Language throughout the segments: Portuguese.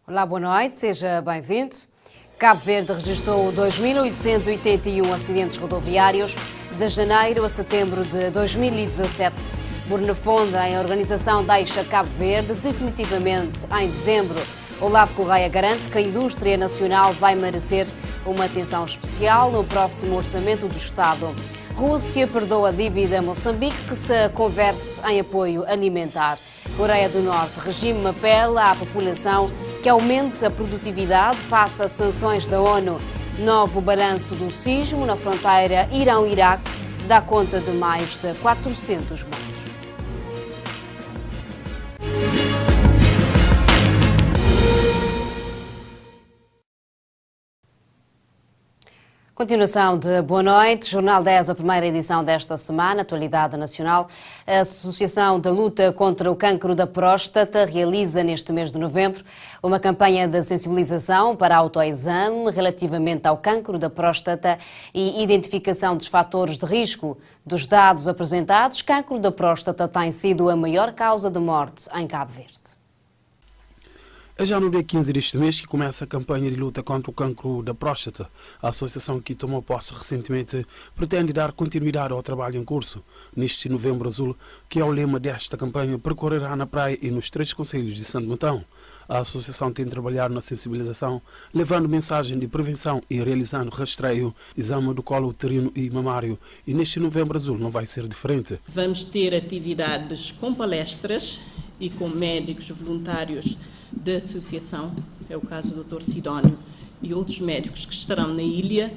Olá, boa noite, seja bem-vindo. Cabo Verde registrou 2.881 acidentes rodoviários de janeiro a setembro de 2017. Bornefonda, em organização deixa Cabo Verde definitivamente em dezembro. Olavo Correia garante que a indústria nacional vai merecer uma atenção especial no próximo orçamento do Estado. Rússia perdoa a dívida a Moçambique, que se converte em apoio alimentar. Coreia do Norte, regime apela à população que aumente a produtividade face às sanções da ONU. Novo balanço do sismo na fronteira Irão-Iraque dá conta de mais de 400 mortos. Continuação de Boa Noite, Jornal 10, a primeira edição desta semana, Atualidade Nacional. A Associação da Luta contra o Cancro da Próstata realiza neste mês de novembro uma campanha de sensibilização para autoexame relativamente ao cancro da próstata e identificação dos fatores de risco. Dos dados apresentados, cancro da próstata tem sido a maior causa de morte em Cabo Verde. É já no dia 15 deste mês que começa a campanha de luta contra o cancro da próstata. A associação, que tomou posse recentemente, pretende dar continuidade ao trabalho em curso. Neste Novembro Azul, que é o lema desta campanha, percorrerá na praia e nos 3 concelhos de Santo Antão. A associação tem trabalhado na sensibilização, levando mensagem de prevenção e realizando rastreio, exame do colo uterino e mamário. E neste Novembro Azul não vai ser diferente. Vamos ter atividades com palestras e com médicos voluntários da associação, é o caso do Dr. Sidónio e outros médicos que estarão na ilha,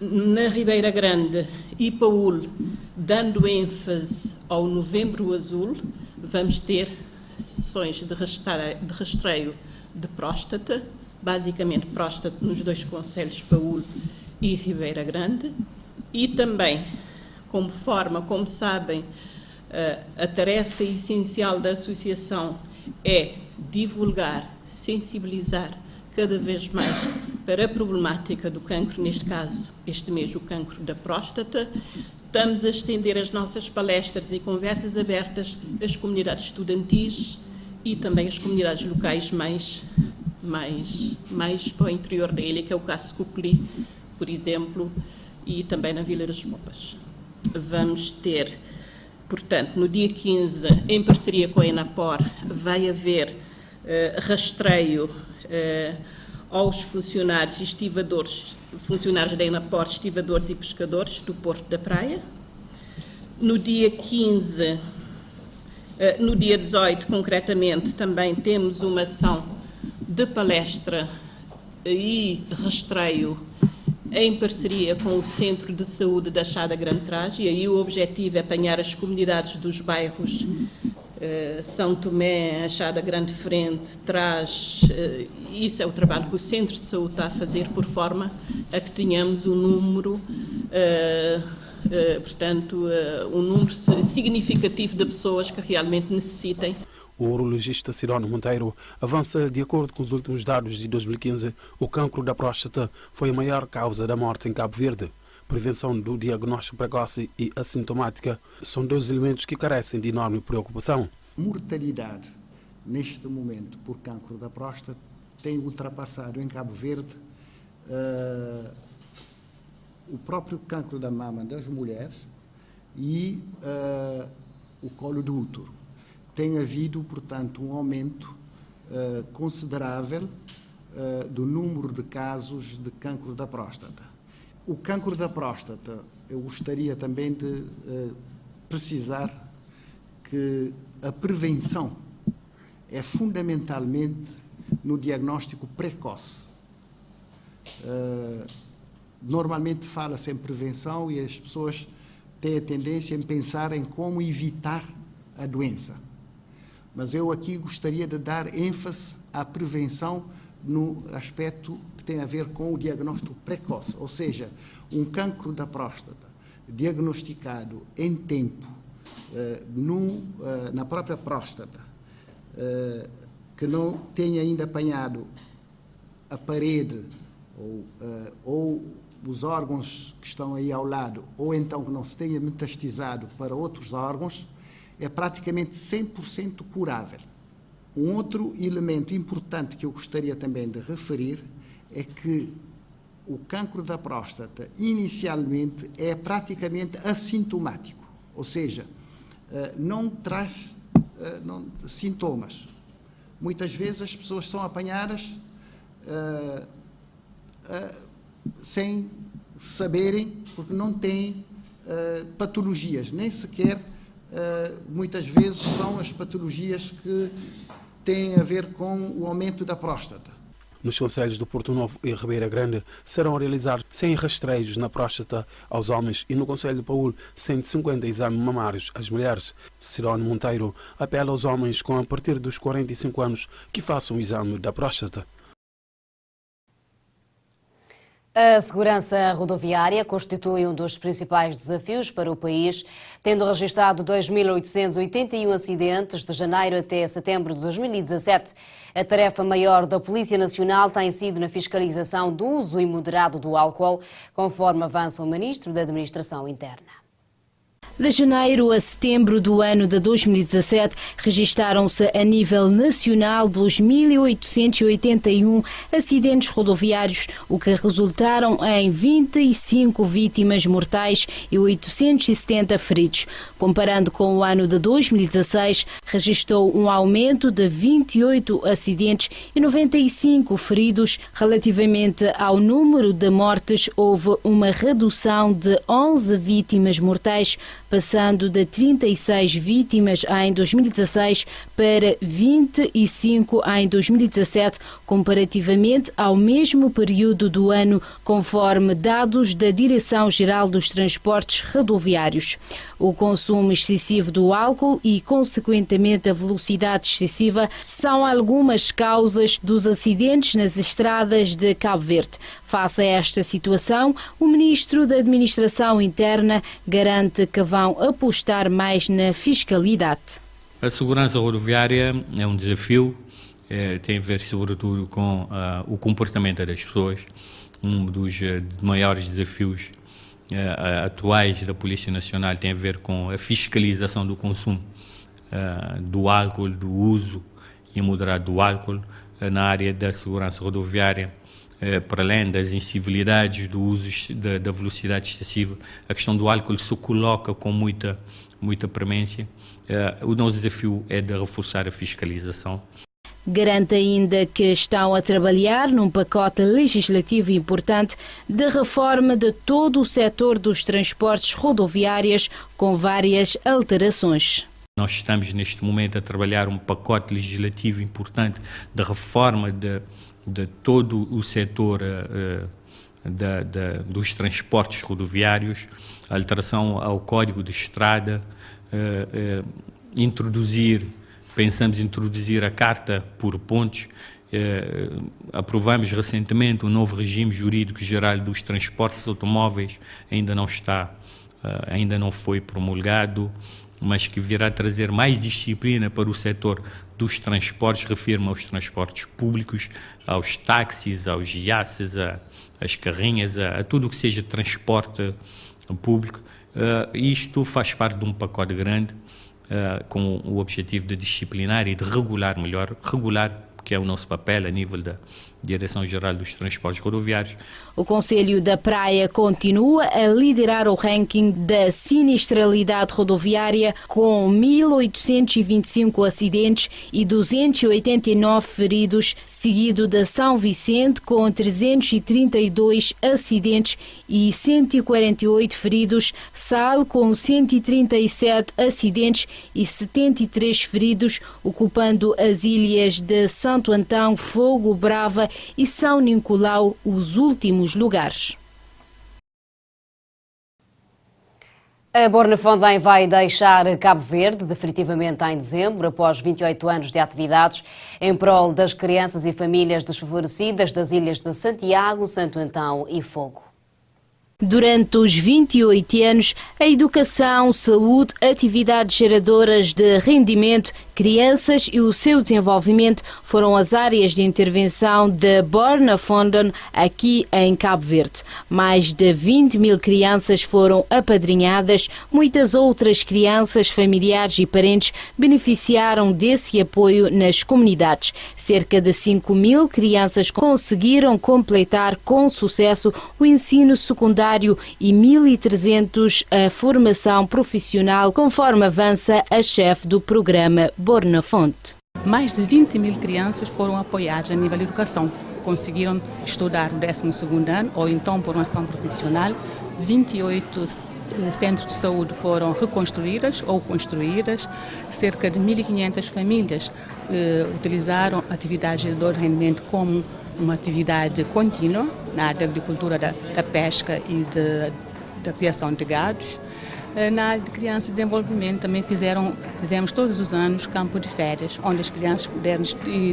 na Ribeira Grande e Paúl, dando ênfase ao Novembro Azul. Vamos ter sessões de rastreio de próstata, basicamente próstata nos 2 concelhos, Paúl e Ribeira Grande, e também, como sabem, a tarefa essencial da associação é divulgar, sensibilizar cada vez mais para a problemática do cancro, neste caso, este mês, o cancro da próstata. Estamos a estender as nossas palestras e conversas abertas às comunidades estudantis e também às comunidades locais mais para o interior da ilha, que é o caso de Cuculi, por exemplo, e também na Vila das Popas. Vamos ter, portanto, no dia 15, em parceria com a Enapor, vai haver rastreio aos funcionários e estivadores, funcionários da Enapor, estivadores e pescadores do Porto da Praia. No dia 15, no dia 18, concretamente, também temos uma ação de palestra e rastreio em parceria com o Centro de Saúde da Chada Grande Trás, e aí o objetivo é apanhar as comunidades dos bairros São Tomé, Chada Grande Frente, Trás. Isso é o trabalho que o Centro de Saúde está a fazer, por forma a que tenhamos um número, um número significativo de pessoas que realmente necessitem. O urologista Sidónio Monteiro avança: de acordo com os últimos dados de 2015, o cancro da próstata foi a maior causa da morte em Cabo Verde. Prevenção do diagnóstico precoce e assintomática são 2 elementos que carecem de enorme preocupação. Mortalidade, neste momento, por cancro da próstata, tem ultrapassado em Cabo Verde o próprio cancro da mama das mulheres e o colo do útero. Tem havido, portanto, um aumento considerável do número de casos de cancro da próstata. O cancro da próstata, eu gostaria também de precisar que a prevenção é fundamentalmente no diagnóstico precoce. Normalmente fala-se em prevenção e as pessoas têm a tendência em pensar em como evitar a doença. Mas eu aqui gostaria de dar ênfase à prevenção no aspecto que tem a ver com o diagnóstico precoce, ou seja, um cancro da próstata diagnosticado em tempo na própria próstata, que não tenha ainda apanhado a parede ou os órgãos que estão aí ao lado, ou então que não se tenha metastizado para outros órgãos, é praticamente 100% curável. Um outro elemento importante que eu gostaria também de referir é que o cancro da próstata, inicialmente, é praticamente assintomático, ou seja, não traz sintomas. Muitas vezes as pessoas são apanhadas sem saberem, porque não têm patologias, nem sequer, muitas vezes, são as patologias que têm a ver com o aumento da próstata. Nos concelhos do Porto Novo e Ribeira Grande serão realizados 100 rastreios na próstata aos homens e no concelho de Paúl 150 exames mamários às mulheres. Sidónio Monteiro apela aos homens com a partir dos 45 anos que façam o exame da próstata. A segurança rodoviária constitui um dos principais desafios para o país, tendo registrado 2.881 acidentes de janeiro até setembro de 2017. A tarefa maior da Polícia Nacional tem sido na fiscalização do uso imoderado do álcool, conforme avança o Ministro da Administração Interna. De janeiro a setembro do ano de 2017, registaram-se a nível nacional 2.881 acidentes rodoviários, o que resultaram em 25 vítimas mortais e 870 feridos. Comparando com o ano de 2016, registrou um aumento de 28 acidentes e 95 feridos. Relativamente ao número de mortes, houve uma redução de 11 vítimas mortais, passando de 36 vítimas em 2016 para 25 em 2017, comparativamente ao mesmo período do ano, conforme dados da Direção-Geral dos Transportes Rodoviários. O consumo excessivo do álcool e, consequentemente, a velocidade excessiva são algumas causas dos acidentes nas estradas de Cabo Verde. Face a esta situação, o Ministro da Administração Interna garante que vão apostar mais na fiscalidade. A segurança rodoviária é um desafio, tem a ver sobretudo com o comportamento das pessoas. Um dos maiores desafios atuais da Polícia Nacional tem a ver com a fiscalização do consumo do álcool, do uso imoderado do álcool na área da segurança rodoviária. Para além das incivilidades do uso da velocidade excessiva, a questão do álcool se coloca com muita premência. O nosso desafio é de reforçar a fiscalização. Garante ainda que estão a trabalhar num pacote legislativo importante de reforma de todo o setor dos transportes rodoviários, com várias alterações. Nós estamos neste momento a trabalhar um pacote legislativo importante de reforma de todo o setor dos transportes rodoviários, alteração ao Código de Estrada, pensamos introduzir a Carta por Pontos, aprovamos recentemente o novo regime jurídico geral dos transportes automóveis, ainda não foi promulgado, mas que virá trazer mais disciplina para o setor dos transportes, refiro-me aos transportes públicos, aos táxis, aos iaces, às carrinhas, a tudo o que seja transporte público. Isto faz parte de um pacote grande, com o objetivo de disciplinar e de regular melhor, que é o nosso papel a nível da Direção-Geral dos Transportes Rodoviários. O Conselho da Praia continua a liderar o ranking da sinistralidade rodoviária com 1.825 acidentes e 289 feridos, seguido de São Vicente com 332 acidentes e 148 feridos, Sal com 137 acidentes e 73 feridos, ocupando as ilhas de Santo Antão, Fogo, Brava e São Nicolau os últimos lugares. A Bornafondem vai deixar Cabo Verde definitivamente em dezembro, após 28 anos de atividades em prol das crianças e famílias desfavorecidas das ilhas de Santiago, Santo Antão e Fogo. Durante os 28 anos, a educação, saúde, atividades geradoras de rendimento Crianças e o seu desenvolvimento foram as áreas de intervenção da Bornafonden aqui em Cabo Verde. Mais de 20 mil crianças foram apadrinhadas, muitas outras crianças, familiares e parentes beneficiaram desse apoio nas comunidades. Cerca de 5 mil crianças conseguiram completar com sucesso o ensino secundário e 1.300 a formação profissional, conforme avança a chefe do programa Bornafonte. Mais de 20 mil crianças foram apoiadas a nível de educação. Conseguiram estudar o 12º ano ou então formação profissional. 28 centros de saúde foram reconstruídas ou construídas. Cerca de 1.500 famílias utilizaram atividades de alto rendimento como uma atividade contínua na área da agricultura, da pesca e da criação de gados. Na área de criança e desenvolvimento também fizemos todos os anos campo de férias, onde as crianças puderam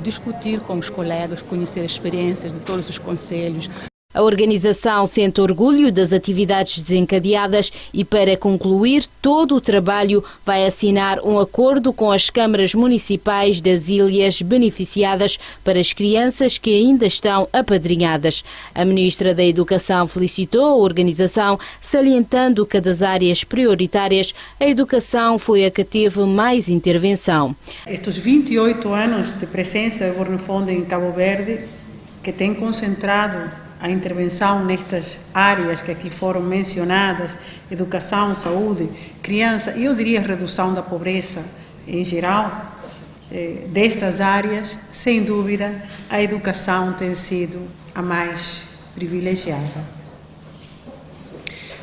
discutir com os colegas, conhecer as experiências de todos os concelhos. A organização sente orgulho das atividades desencadeadas e, para concluir todo o trabalho, vai assinar um acordo com as câmaras municipais das ilhas beneficiadas para as crianças que ainda estão apadrinhadas. A Ministra da Educação felicitou a organização, salientando que das áreas prioritárias, a educação foi a que teve mais intervenção. Estes 28 anos de presença da Bornafonden em Cabo Verde, que tem concentrado a intervenção nestas áreas que aqui foram mencionadas, educação, saúde, criança, e eu diria redução da pobreza em geral, destas áreas, sem dúvida, a educação tem sido a mais privilegiada.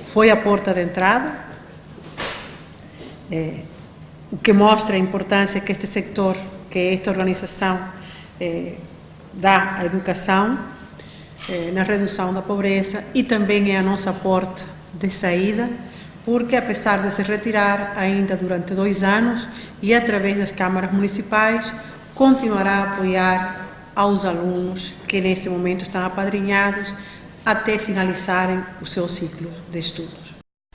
Foi a porta de entrada, o que mostra a importância que este sector, que esta organização dá à educação, na redução da pobreza, e também é a nossa porta de saída, porque apesar de se retirar ainda durante 2 anos e através das câmaras municipais, continuará a apoiar aos alunos que neste momento estão apadrinhados até finalizarem o seu ciclo de estudos.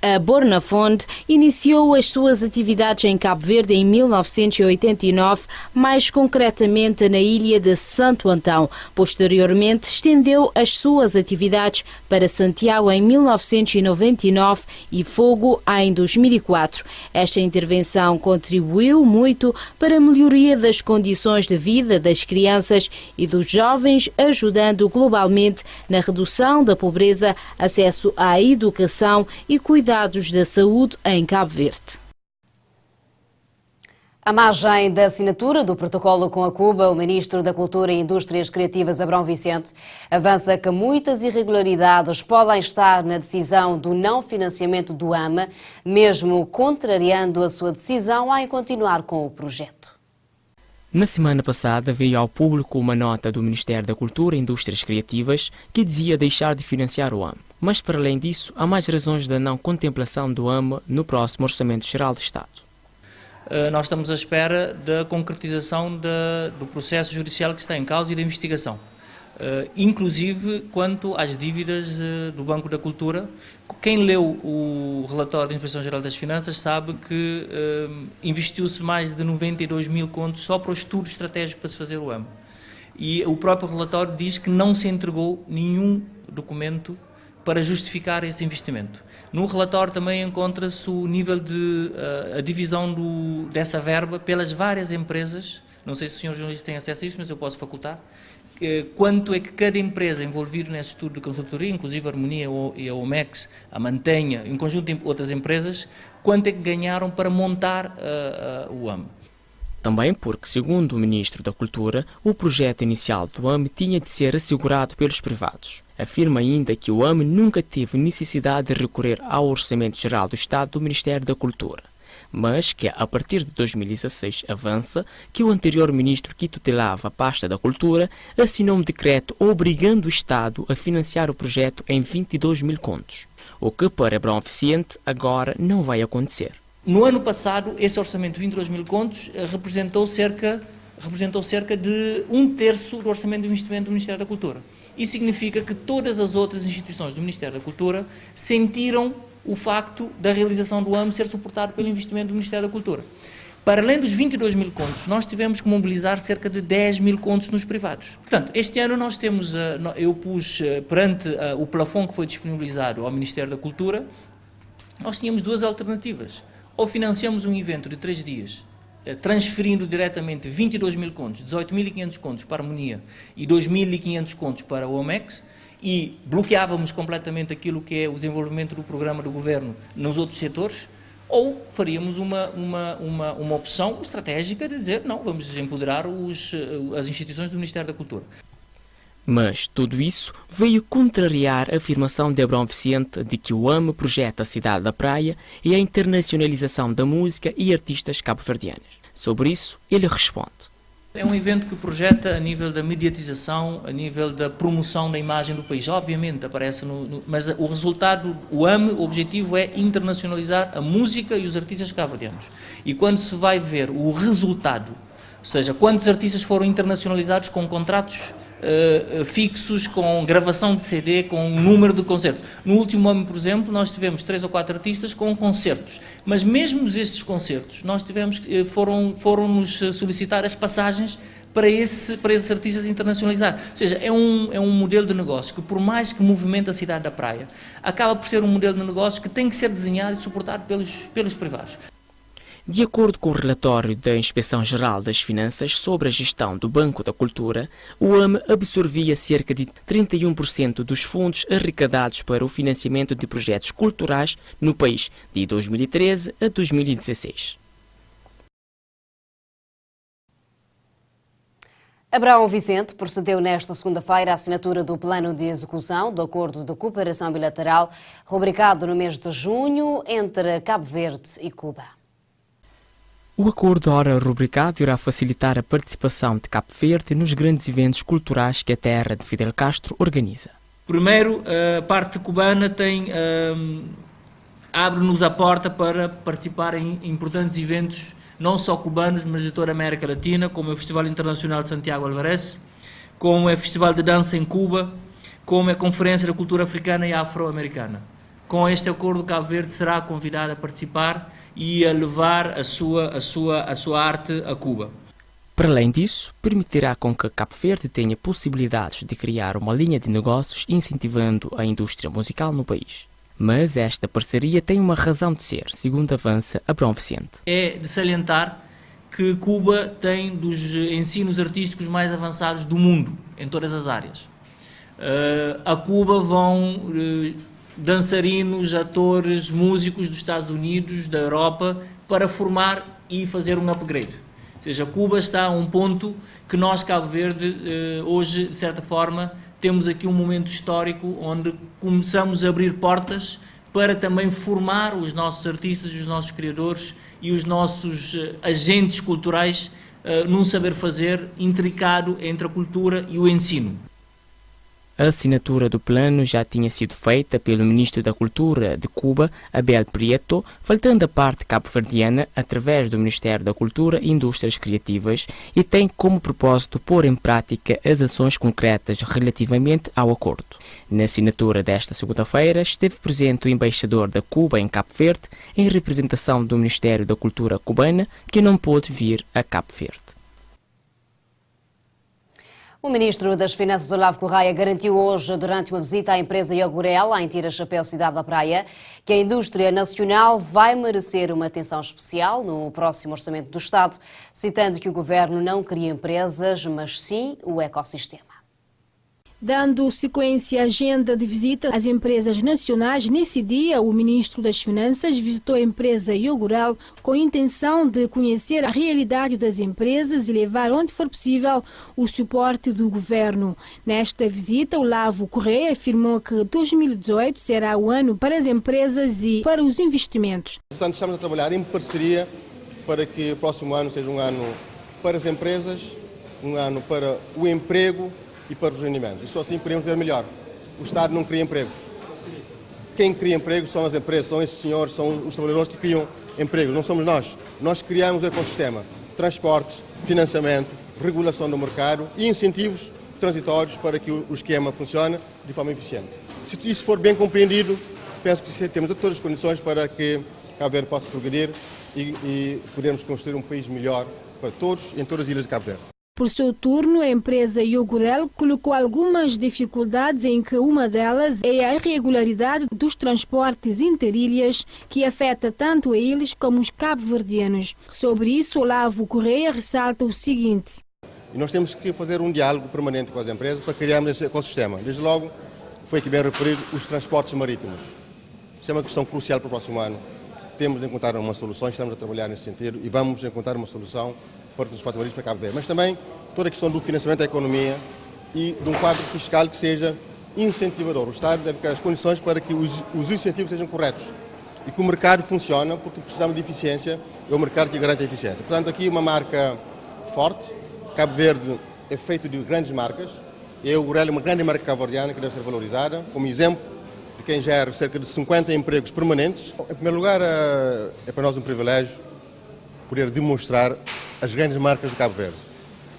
A Bornafonde iniciou as suas atividades em Cabo Verde em 1989, mais concretamente na ilha de Santo Antão. Posteriormente, estendeu as suas atividades para Santiago em 1999 e Fogo em 2004. Esta intervenção contribuiu muito para a melhoria das condições de vida das crianças e dos jovens, ajudando globalmente na redução da pobreza, acesso à educação e cuidados da saúde em Cabo Verde. À margem da assinatura do protocolo com a Cuba, o Ministro da Cultura e Indústrias Criativas, Abrão Vicente, avança que muitas irregularidades podem estar na decisão do não financiamento do AMA, mesmo contrariando a sua decisão em continuar com o projeto. Na semana passada veio ao público uma nota do Ministério da Cultura e Indústrias Criativas que dizia deixar de financiar o AMA. Mas, para além disso, há mais razões da não contemplação do AMA no próximo Orçamento Geral do Estado. Nós estamos à espera da concretização do processo judicial que está em causa e da investigação. Inclusive quanto às dívidas do Banco da Cultura. Quem leu o relatório da Inspeção-Geral das Finanças sabe que investiu-se mais de 92 mil contos só para o estudo estratégico para se fazer o AMA. E o próprio relatório diz que não se entregou nenhum documento para justificar esse investimento. No relatório também encontra-se o nível de a divisão dessa verba pelas várias empresas. Não sei se o senhor jornalista tem acesso a isso, mas eu posso facultar. Quanto é que cada empresa envolvida nesse estudo de consultoria, inclusive a Harmonia e a OMEX, a Mantenha, em conjunto de outras empresas, quanto é que ganharam para montar o AME? Também porque, segundo o Ministro da Cultura, o projeto inicial do AME tinha de ser assegurado pelos privados. Afirma ainda que o AME nunca teve necessidade de recorrer ao Orçamento Geral do Estado do Ministério da Cultura, mas que, a partir de 2016, avança que o anterior ministro que tutelava a pasta da Cultura assinou um decreto obrigando o Estado a financiar o projeto em 22 mil contos, o que, para Abrão Vicente, agora não vai acontecer. No ano passado, esse orçamento de 22 mil contos representou cerca de 1/3 do orçamento de investimento do Ministério da Cultura. Isso significa que todas as outras instituições do Ministério da Cultura sentiram o facto da realização do AME ser suportado pelo investimento do Ministério da Cultura. Para além dos 22 mil contos, nós tivemos que mobilizar cerca de 10 mil contos nos privados. Portanto, este ano nós temos, eu pus perante o plafond que foi disponibilizado ao Ministério da Cultura, nós tínhamos duas alternativas. Ou financiamos um evento de 3 dias, transferindo diretamente 22 mil contos, 18.500 contos para a Harmonia e 2.500 contos para o OMEX, e bloqueávamos completamente aquilo que é o desenvolvimento do programa do Governo nos outros setores, ou faríamos uma opção estratégica de dizer, não, vamos empoderar as instituições do Ministério da Cultura. Mas tudo isso veio contrariar a afirmação de Abrão Vicente de que o AME projeta a cidade da praia e a internacionalização da música e artistas cabo-verdianos. Sobre isso, ele responde. É um evento que projeta a nível da mediatização, a nível da promoção da imagem do país. Obviamente aparece mas o resultado, o AME, o objetivo é internacionalizar a música e os artistas cabo-verdianos. E quando se vai ver o resultado, ou seja, quantos artistas foram internacionalizados com contratos fixos, com gravação de CD, com um número de concertos. No último ano, por exemplo, nós tivemos 3 ou 4 artistas com concertos, mas mesmo estes concertos, nós tivemos, foram-nos solicitar as passagens para esses artistas internacionalizar. Ou seja, é um modelo de negócio que, por mais que movimente a cidade da praia, acaba por ser um modelo de negócio que tem que ser desenhado e suportado pelos privados. De acordo com o relatório da Inspeção-Geral das Finanças sobre a gestão do Banco da Cultura, o AME absorvia cerca de 31% dos fundos arrecadados para o financiamento de projetos culturais no país, de 2013 a 2016. Abrão Vicente procedeu nesta segunda-feira à assinatura do plano de execução do Acordo de Cooperação Bilateral, rubricado no mês de junho entre Cabo Verde e Cuba. O acordo ora rubricado irá facilitar a participação de Cabo Verde nos grandes eventos culturais que a terra de Fidel Castro organiza. Primeiro, a parte cubana abre-nos a porta para participar em importantes eventos, não só cubanos, mas de toda a América Latina, como é o Festival Internacional de Santiago Alvarez, como é o Festival de Dança em Cuba, como é a Conferência da Cultura Africana e Afro-Americana. Com este acordo, Cabo Verde será convidado a participar e a levar a sua arte a Cuba. Para além disso, permitirá com que Cabo Verde tenha possibilidades de criar uma linha de negócios incentivando a indústria musical no país. Mas esta parceria tem uma razão de ser, segundo avança Abrão Vicente. É de salientar que Cuba tem dos ensinos artísticos mais avançados do mundo, em todas as áreas. A Cuba vão dançarinos, atores, músicos dos Estados Unidos, da Europa, para formar e fazer um upgrade. Ou seja, Cuba está a um ponto que nós, Cabo Verde, hoje, de certa forma, temos aqui um momento histórico onde começamos a abrir portas para também formar os nossos artistas, os nossos criadores e os nossos agentes culturais num saber fazer intricado entre a cultura e o ensino. A assinatura do plano já tinha sido feita pelo Ministro da Cultura de Cuba, Abel Prieto, faltando a parte cabo-verdiana através do Ministério da Cultura e Indústrias Criativas, e tem como propósito pôr em prática as ações concretas relativamente ao acordo. Na assinatura desta segunda-feira esteve presente o embaixador da Cuba em Cabo Verde, em representação do Ministério da Cultura cubana, que não pôde vir a Cabo Verde. O Ministro das Finanças, Olavo Correia, garantiu hoje, durante uma visita à empresa Iogurel, em Tira Chapéu, cidade da Praia, que a indústria nacional vai merecer uma atenção especial no próximo Orçamento do Estado, citando que o Governo não cria empresas, mas sim o ecossistema. Dando sequência à agenda de visita às empresas nacionais, nesse dia o Ministro das Finanças visitou a empresa Iogurel com a intenção de conhecer a realidade das empresas e levar, onde for possível, o suporte do Governo. Nesta visita, Olavo Correia afirmou que 2018 será o ano para as empresas e para os investimentos. Portanto, estamos a trabalhar em parceria para que o próximo ano seja um ano para as empresas, um ano para o emprego e para os rendimentos. E só assim podemos ver melhor. O Estado não cria empregos. Quem cria empregos são as empresas, são esses senhores, são os trabalhadores que criam empregos, não somos nós. Nós criamos o ecossistema, transportes, financiamento, regulação do mercado e incentivos transitórios para que o esquema funcione de forma eficiente. Se isso for bem compreendido, penso que temos todas as condições para que Cabo Verde possa progredir e podermos construir um país melhor para todos em todas as ilhas de Cabo Verde. Por seu turno, a empresa Iogurel colocou algumas dificuldades, em que uma delas é a irregularidade dos transportes interilhas, que afeta tanto a eles como os cabo-verdianos. Sobre isso, Olavo Correia ressalta o seguinte: E nós temos que fazer um diálogo permanente com as empresas para criarmos esse ecossistema. Desde logo, foi aqui bem referido, os transportes marítimos. Isso é uma questão crucial para o próximo ano. Temos de encontrar uma solução, estamos a trabalhar nesse sentido e vamos encontrar uma solução para o transporte marítimo para Cabo Verde. Mas também toda a questão do financiamento da economia e de um quadro fiscal que seja incentivador. O Estado deve criar as condições para que os incentivos sejam corretos e que o mercado funcione, porque precisamos de eficiência, é o mercado que garante a eficiência. Portanto, aqui uma marca forte. Cabo Verde é feito de grandes marcas. A Iogurel é uma grande marca cabo-verdiana que deve ser valorizada, como exemplo de quem gera cerca de 50 empregos permanentes. Em primeiro lugar, é para nós um privilégio poder demonstrar as grandes marcas de Cabo Verde.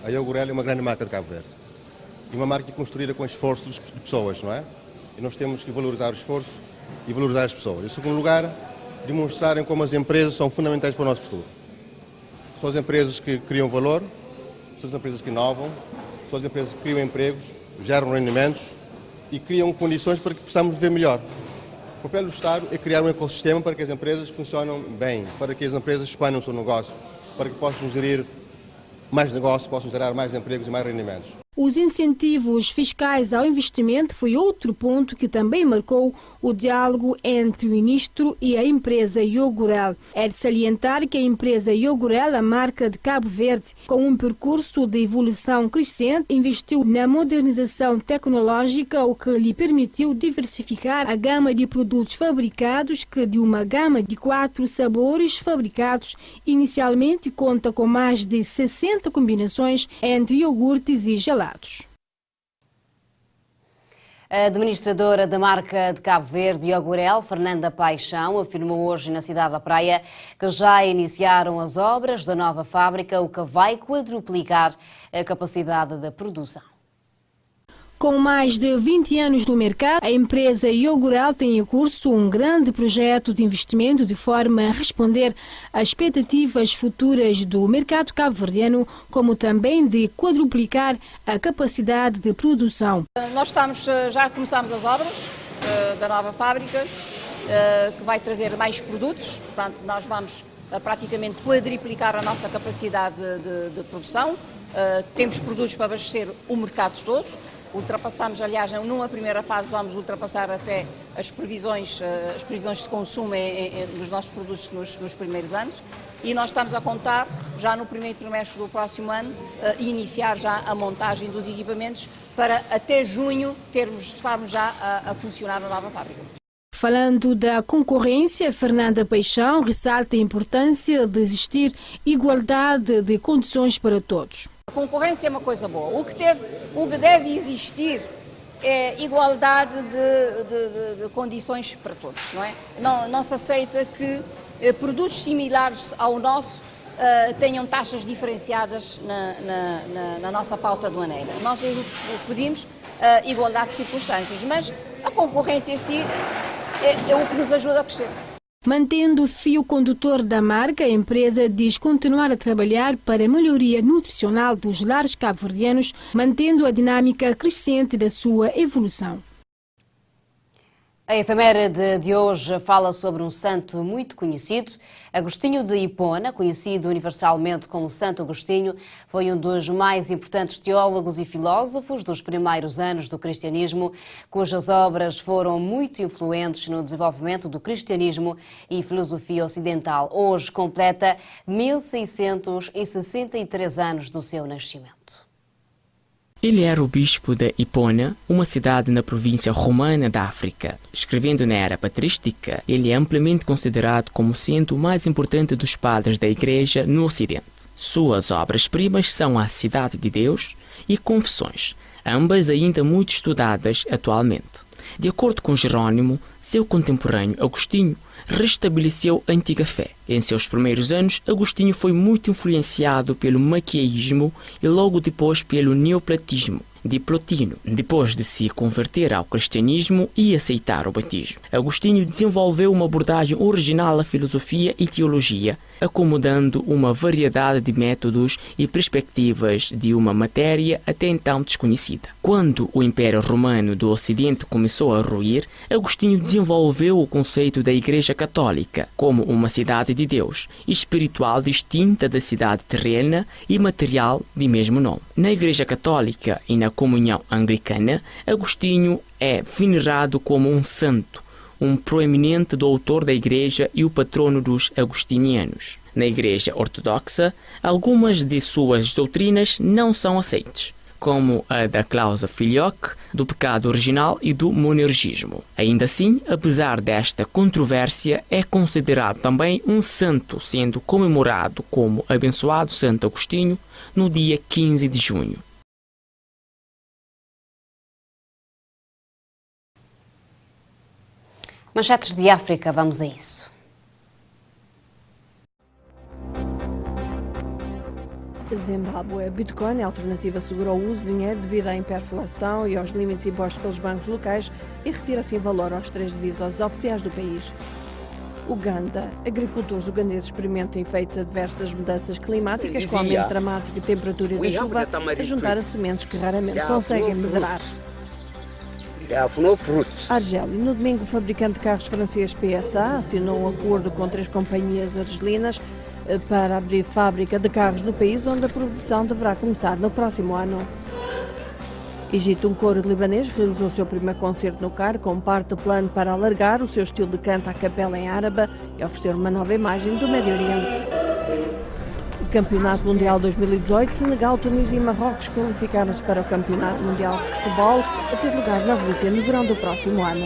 A Iogurel é uma grande marca de Cabo Verde. E uma marca construída com esforço de pessoas, não é? E nós temos que valorizar o esforço e valorizar as pessoas. Em segundo lugar, demonstrarem como as empresas são fundamentais para o nosso futuro. São as empresas que criam valor, são as empresas que inovam, são as empresas que criam empregos, geram rendimentos e criam condições para que possamos viver melhor. O papel do Estado é criar um ecossistema para que as empresas funcionem bem, para que as empresas expandam o seu negócio, para que possam gerir mais negócios, possam gerar mais empregos e mais rendimentos. Os incentivos fiscais ao investimento foi outro ponto que também marcou o diálogo entre o ministro e a empresa Iogurel. É de salientar que a empresa Iogurel, a marca de Cabo Verde, com um percurso de evolução crescente, investiu na modernização tecnológica, o que lhe permitiu diversificar a gama de produtos fabricados, que de uma gama de 4 sabores fabricados, inicialmente conta com mais de 60 combinações entre iogurtes e gelados. A administradora da marca de Cabo Verde, Iogurel, Fernanda Paixão, afirmou hoje na cidade da Praia que já iniciaram as obras da nova fábrica, o que vai quadruplicar a capacidade da produção. Com mais de 20 anos no mercado, a empresa Iogurel tem em curso um grande projeto de investimento de forma a responder às expectativas futuras do mercado cabo-verdiano, como também de quadruplicar a capacidade de produção. Nós já começamos as obras da nova fábrica, que vai trazer mais produtos, portanto nós vamos praticamente quadruplicar a nossa capacidade de produção. Temos produtos para abastecer o mercado todo. Ultrapassamos, aliás, numa primeira fase, vamos ultrapassar até as previsões de consumo dos nossos produtos nos primeiros anos, e nós estamos a contar, já no primeiro trimestre do próximo ano, iniciar já a montagem dos equipamentos para até junho estarmos já a funcionar a nova fábrica. Falando da concorrência, Fernanda Paixão ressalta a importância de existir igualdade de condições para todos. A concorrência é uma coisa boa. O que deve existir é igualdade de condições para todos, não é? Não se aceita que produtos similares ao nosso tenham taxas diferenciadas na nossa pauta aduaneira. Nós pedimos igualdade de circunstâncias, mas a concorrência em si é o que nos ajuda a crescer. Mantendo o fio condutor da marca, a empresa diz continuar a trabalhar para a melhoria nutricional dos lares cabo-verdianos, mantendo a dinâmica crescente da sua evolução. A efeméride de hoje fala sobre um santo muito conhecido. Agostinho de Hipona, conhecido universalmente como Santo Agostinho, foi um dos mais importantes teólogos e filósofos dos primeiros anos do cristianismo, cujas obras foram muito influentes no desenvolvimento do cristianismo e filosofia ocidental. Hoje completa 1663 anos do seu nascimento. Ele era o bispo de Hipona, uma cidade na província romana da África. Escrevendo na era patrística, ele é amplamente considerado como sendo o mais importante dos padres da Igreja no Ocidente. Suas obras-primas são A Cidade de Deus e Confissões, ambas ainda muito estudadas atualmente. De acordo com Jerônimo, seu contemporâneo Agostinho restabeleceu a antiga fé. Em seus primeiros anos, Agostinho foi muito influenciado pelo maquiaísmo e logo depois pelo neoplatismo. de Plotino, depois de se converter ao cristianismo e aceitar o batismo. Agostinho desenvolveu uma abordagem original à filosofia e teologia, acomodando uma variedade de métodos e perspectivas de uma matéria até então desconhecida. Quando o Império Romano do Ocidente começou a ruir, Agostinho desenvolveu o conceito da Igreja Católica como uma cidade de Deus, espiritual distinta da cidade terrena e material de mesmo nome. Na Igreja Católica e na comunhão anglicana, Agostinho é venerado como um santo, um proeminente doutor da Igreja e o patrono dos agostinianos. Na Igreja Ortodoxa, algumas de suas doutrinas não são aceitas, como a da Clausa Filioque, do pecado original e do monergismo. Ainda assim, apesar desta controvérsia, é considerado também um santo, sendo comemorado como abençoado Santo Agostinho no dia 15 de junho. Manchetes de África, vamos a isso. Zimbábue. Bitcoin é a alternativa segura ao uso de dinheiro devido à hiperinflação e aos limites impostos pelos bancos locais e retira assim valor aos 3 divisas oficiais do país. Uganda. Agricultores ugandeses experimentam efeitos adversos das mudanças climáticas com aumento dramático de temperatura e da chuva a juntar a sementes que raramente conseguem moderar. Argélia. No domingo, o fabricante de carros francês PSA assinou um acordo com 3 companhias argelinas para abrir fábrica de carros no país, onde a produção deverá começar no próximo ano. Egito. Um coro libanês realizou o seu primeiro concerto no Cairo, como parte do plano para alargar o seu estilo de canto à capela em árabe e oferecer uma nova imagem do Médio Oriente. O Campeonato Mundial 2018, Senegal, Tunísia e Marrocos qualificaram-se para o Campeonato Mundial de Futebol a ter lugar na Rússia no verão do próximo ano.